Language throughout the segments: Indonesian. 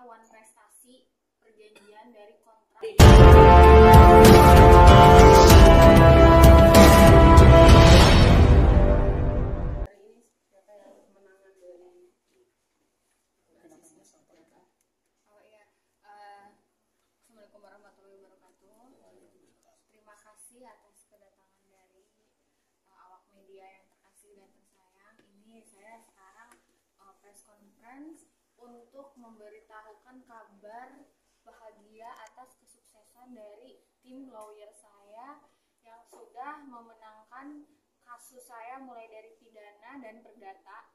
adanya one prestasi perjanjian dari kontrak. Assalamualaikum warahmatullahi wabarakatuh. Terima kasih atas kedatangan dari awak media yang terkasih dan tersayang. Ini saya sekarang press conference untuk memberitahukan kabar bahagia atas kesuksesan dari tim lawyer saya yang sudah memenangkan kasus saya mulai dari pidana dan perdata.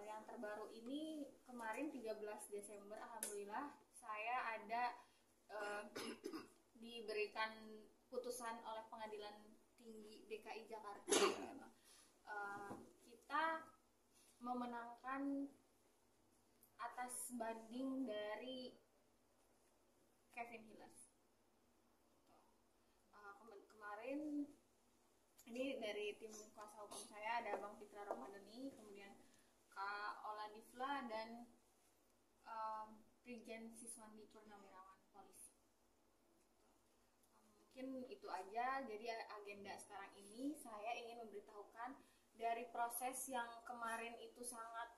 Yang terbaru ini kemarin 13 Desember alhamdulillah saya ada diberikan putusan oleh Pengadilan Tinggi DKI Jakarta. Kita memenangkan atas banding dari Kevin Hilers. Kemarin ini dari tim kuasa hukum saya ada Bang Fitra Ramadhani, kemudian Kak Ola Difla dan Brigjen Siswandi Purnawirawan Polisi. Mungkin itu aja. Jadi agenda sekarang ini saya ingin memberitahukan dari proses yang kemarin itu sangat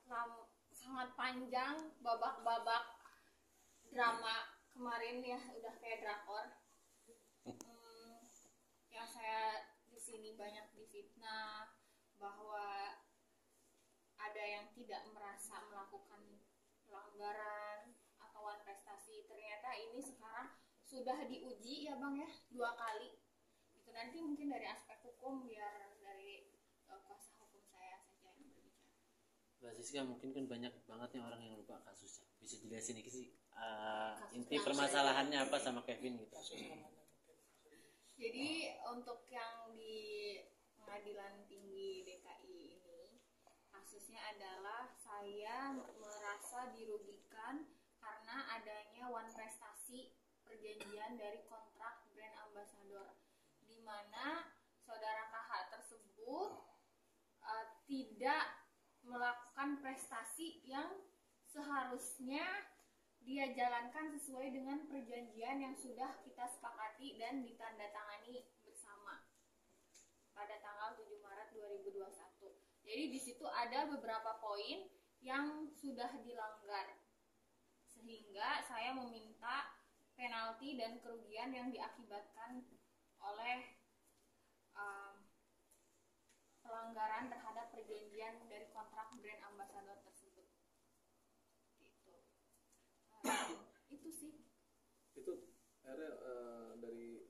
panjang, babak-babak drama kemarin ya udah kayak drakor. Yang saya di sini banyak difitnah bahwa ada yang tidak merasa melakukan pelanggaran atau prestasi. Ternyata ini sekarang sudah diuji ya Bang ya 2 kali. Itu nanti mungkin dari aspek hukum biar dari kuasa hukum saya saja yang berbicara. Mbak Siska, mungkin kan banyak banget nih orang yang lupa kasusnya. Bisa jelasin ini sih inti permasalahannya apa sama Kevin gitu. Jadi untuk yang di Pengadilan Tinggi DKI ini kasusnya adalah saya merasa dirugikan karena adanya one prestasi perjanjian dari kontrak brand ambassador, di mana saudara KH tersebut tidak melakukan prestasi yang seharusnya dia jalankan sesuai dengan perjanjian yang sudah kita sepakati dan ditandatangani bersama pada tanggal 7 Maret 2021. Jadi di situ ada beberapa poin yang sudah dilanggar, sehingga saya meminta penalti dan kerugian yang diakibatkan oleh pelanggaran terhadap perjanjian dari kontrak brand ambassador tersebut. Gitu. Itu sih. Itu akhirnya dari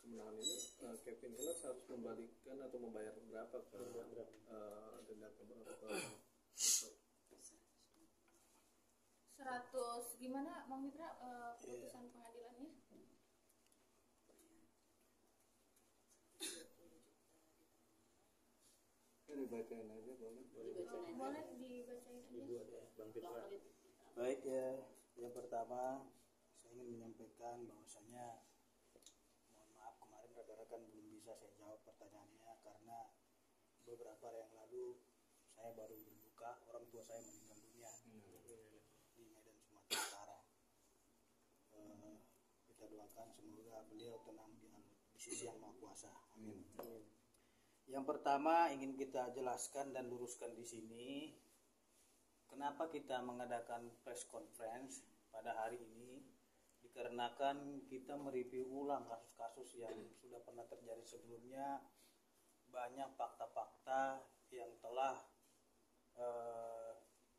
kemenangan ini Kevin Hilers harus membalikan atau membayar berapa ke denda ke 100 gimana Bang Mitra keputusan pengadilannya? Dibacain aja boleh. Boleh dibacain aja. Bang Fitra. Baik ya, yang pertama saya ingin menyampaikan bahwasanya mohon maaf kemarin rekan-rekan belum bisa saya jawab pertanyaannya karena beberapa hari yang lalu saya baru berduka, orang tua saya meninggal dunia di Medan Sumatera Utara. Kita doakan semoga beliau tenang di sisi yang Maha Kuasa. Amin. Yang pertama ingin kita jelaskan dan luruskan di sini, kenapa kita mengadakan press conference pada hari ini, dikarenakan kita mereview ulang kasus-kasus yang sudah pernah terjadi sebelumnya. Banyak fakta-fakta yang telah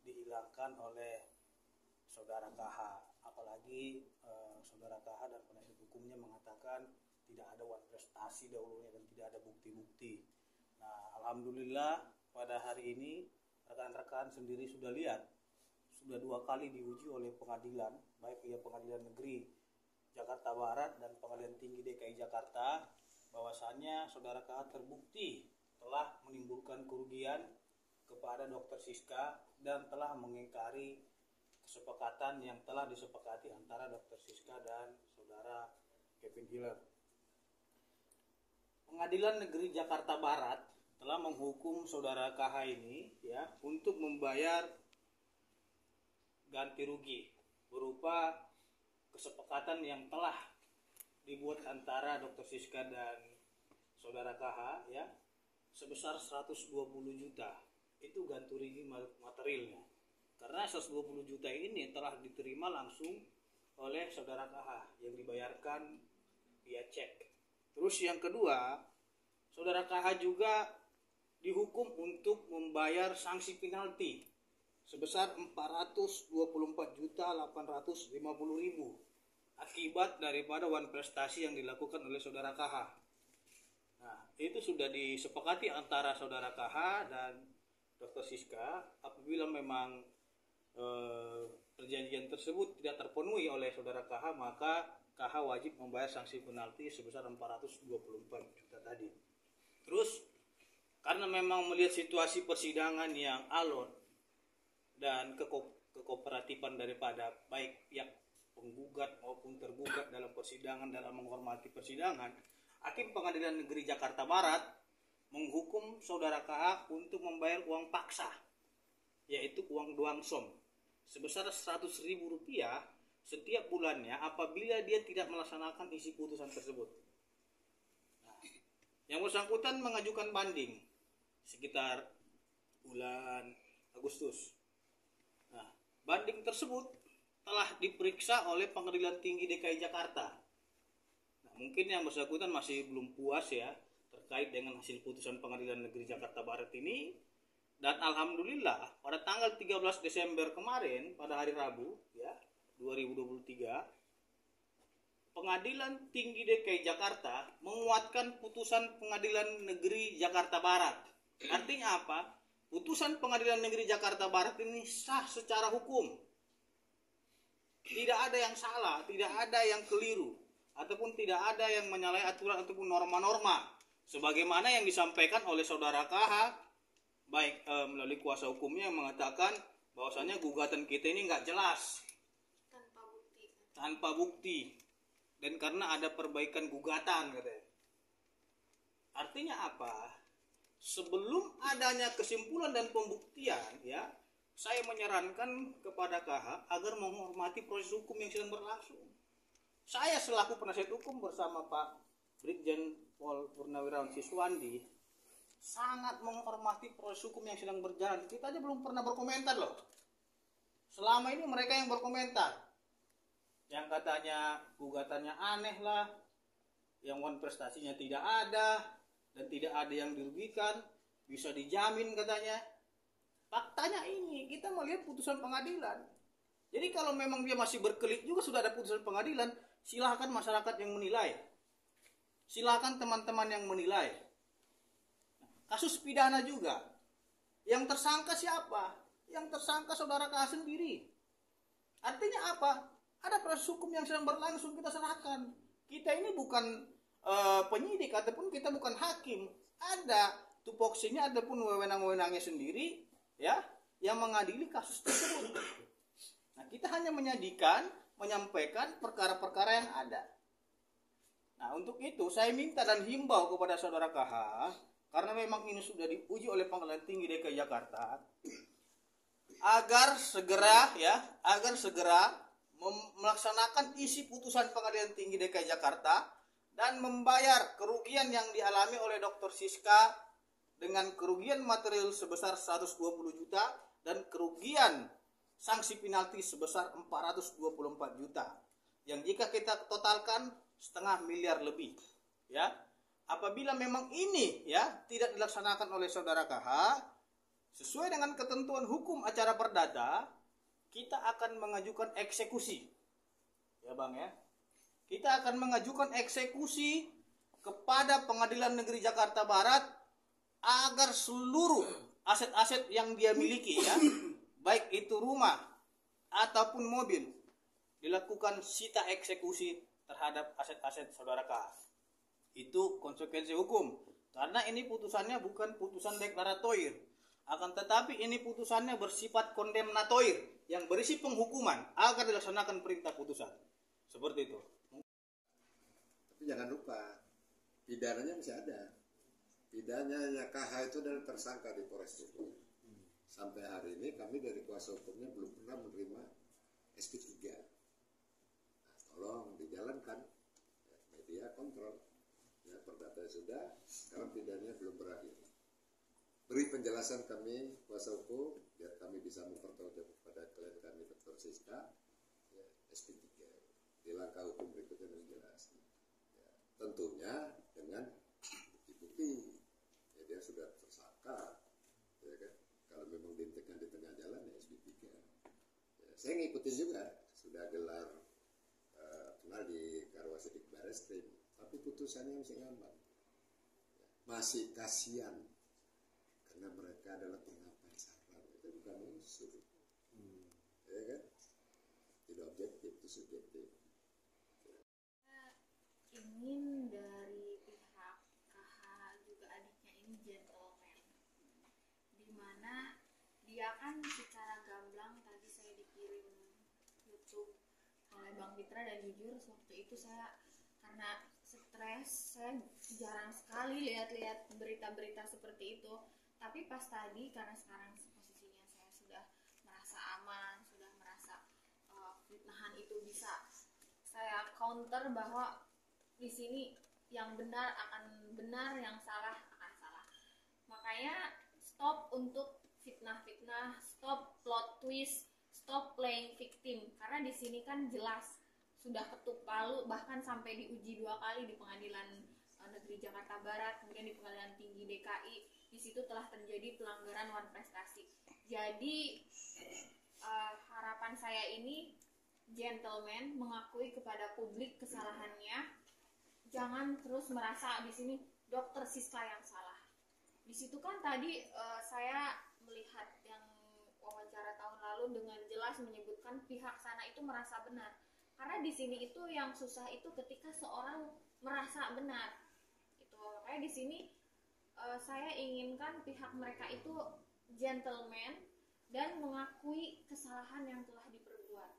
dihilangkan oleh saudara KH, apalagi saudara KH dan penasihat hukumnya mengatakan tidak ada one prestasi dahulunya dan tidak ada bukti-bukti. Nah, alhamdulillah pada hari ini rekan-rekan sendiri sudah lihat, sudah 2 kali diuji oleh pengadilan, baik ya Pengadilan Negeri Jakarta Barat dan Pengadilan Tinggi DKI Jakarta, bahwasannya saudara KH terbukti telah menimbulkan kerugian kepada Dr. Siska dan telah mengingkari kesepakatan yang telah disepakati antara Dr. Siska dan saudara Kevin Hilers. Pengadilan Negeri Jakarta Barat telah menghukum saudara KH ini ya untuk membayar ganti rugi berupa kesepakatan yang telah dibuat antara Dr. Siska dan saudara KH ya sebesar 120 juta. Itu ganti rugi materialnya. Karena 120 juta ini telah diterima langsung oleh saudara KH yang dibayarkan via cek. Terus yang kedua, saudara KH juga dihukum untuk membayar sanksi penalti sebesar 424.850.000 akibat daripada wan prestasi yang dilakukan oleh saudara KH. Nah, itu sudah disepakati antara saudara KH dan Dr. Siska. Apabila memang perjanjian tersebut tidak terpenuhi oleh saudara KH, maka KH wajib membayar sanksi penalti sebesar 424 juta tadi. Terus karena memang melihat situasi persidangan yang alot dan kekooperativan daripada baik pihak penggugat maupun tergugat dalam persidangan dalam menghormati persidangan, Hakim Pengadilan Negeri Jakarta Barat menghukum saudara KH untuk membayar uang paksa, yaitu uang doangsom sebesar Rp100.000 setiap bulannya apabila dia tidak melaksanakan isi putusan tersebut. Nah, yang bersangkutan mengajukan banding sekitar bulan Agustus. Nah, banding tersebut telah diperiksa oleh Pengadilan Tinggi DKI Jakarta. Nah, mungkin yang bersangkutan masih belum puas ya terkait dengan hasil putusan Pengadilan Negeri Jakarta Barat ini. Dan alhamdulillah pada tanggal 13 Desember kemarin pada hari Rabu ya 2023, Pengadilan Tinggi DKI Jakarta menguatkan putusan Pengadilan Negeri Jakarta Barat. Artinya apa? Putusan Pengadilan Negeri Jakarta Barat ini sah secara hukum. Tidak ada yang salah, tidak ada yang keliru, ataupun tidak ada yang menyalahi aturan ataupun norma-norma sebagaimana yang disampaikan oleh saudara KH baik melalui kuasa hukumnya yang mengatakan bahwasanya gugatan kita ini nggak jelas tanpa bukti dan karena ada perbaikan gugatan katanya. Artinya apa? Sebelum adanya kesimpulan dan pembuktian ya, saya menyarankan kepada KH agar menghormati proses hukum yang sedang berlangsung. Saya selaku penasihat hukum bersama Pak Brigjen Pol Purnawirawan Siswandi sangat menghormati proses hukum yang sedang berjalan. Kita aja belum pernah berkomentar loh. Selama ini mereka yang berkomentar. Yang katanya gugatannya aneh lah, yang wan prestasinya tidak ada, dan tidak ada yang dirugikan, bisa dijamin katanya. Faktanya ini, kita melihat putusan pengadilan. Jadi kalau memang dia masih berkelit juga sudah ada putusan pengadilan, silahkan masyarakat yang menilai. Silahkan teman-teman yang menilai. Kasus pidana juga. Yang tersangka siapa? Yang tersangka saudara KH sendiri. Artinya apa? Ada proses hukum yang sedang berlangsung, kita serahkan. Kita ini bukan penyidik ataupun kita bukan hakim. Ada tupoksinya ataupun wewenang-wewenangnya sendiri ya yang mengadili kasus tersebut. Nah, kita hanya menyampaikan perkara-perkara yang ada. Nah, untuk itu saya minta dan himbau kepada saudara KH karena memang ini sudah diuji oleh Pengadilan Tinggi DKI Jakarta agar segera melaksanakan isi putusan Pengadilan Tinggi DKI Jakarta dan membayar kerugian yang dialami oleh Dr. Siska dengan kerugian material sebesar 120 juta dan kerugian sanksi penalti sebesar 424 juta yang jika kita totalkan 0,5 miliar lebih ya. Apabila memang ini ya tidak dilaksanakan oleh saudara KH sesuai dengan ketentuan hukum acara perdata, kita akan mengajukan eksekusi. Ya Bang ya. Kita akan mengajukan eksekusi kepada Pengadilan Negeri Jakarta Barat agar seluruh aset-aset yang dia miliki ya, baik itu rumah ataupun mobil, dilakukan sita eksekusi terhadap aset-aset saudara KH. Itu konsekuensi hukum. Karena ini putusannya bukan putusan deklaratoir. Akan tetapi ini putusannya bersifat kondemnatoir yang berisi penghukuman agar dilaksanakan perintah putusan. Seperti itu. Tapi jangan lupa, pidananya masih ada. Pidananya KH itu adalah tersangka di Polres Cirebon. Sampai hari ini kami dari kuasa hukumnya belum pernah menerima SP3. Nah, tolong dijalankan, ya, media kontrol. Ya, perdata sudah, sekarang pidananya belum berakhir. Beri penjelasan kami kuasa hukum biar kami bisa mempertanggungjawab kepada klien kami Dr. Siska, ya, SP3 di langkah hukum berikutnya yang jelas. Ya, tentunya dengan bukti-bukti, ya, dia sudah tersangka, ya kan? Kalau memang dihentikan di tengah jalan ya SP3. Ya, saya ngikutin juga, sudah gelar kenal di Karwasidik Bareskrim, tapi putusannya masih ngambang. Ya, masih kasihan karena mereka adalah pengapai saran, itu bukan unsur, ya kan? Tidak objektif, itu subjektif. Ingin dari pihak KH juga adiknya ini gentleman, dimana dia kan secara gamblang tadi saya dikirim YouTube oleh Bang Fitra, dan jujur waktu itu saya karena stres, saya jarang sekali lihat-lihat berita-berita seperti itu. Tapi pas tadi, karena sekarang posisinya saya sudah merasa aman, sudah merasa fitnahan itu bisa saya counter bahwa di sini yang benar akan benar, yang salah akan salah. Makanya stop untuk fitnah-fitnah, stop plot twist, stop playing victim. Karena di sini kan jelas sudah ketuk palu, bahkan sampai diuji 2 kali di Pengadilan Negeri Jakarta Barat, kemudian di Pengadilan Tinggi DKI. Di situ telah terjadi pelanggaran wan prestasi. Jadi harapan saya ini gentleman mengakui kepada publik kesalahannya. Jangan terus merasa di sini Dokter Siska yang salah. Di situ kan tadi saya melihat yang wawancara tahun lalu dengan jelas menyebutkan pihak sana itu merasa benar. Karena di sini itu yang susah itu ketika seorang merasa benar. Itu makanya di sini saya inginkan pihak mereka itu gentleman dan mengakui kesalahan yang telah diperbuat.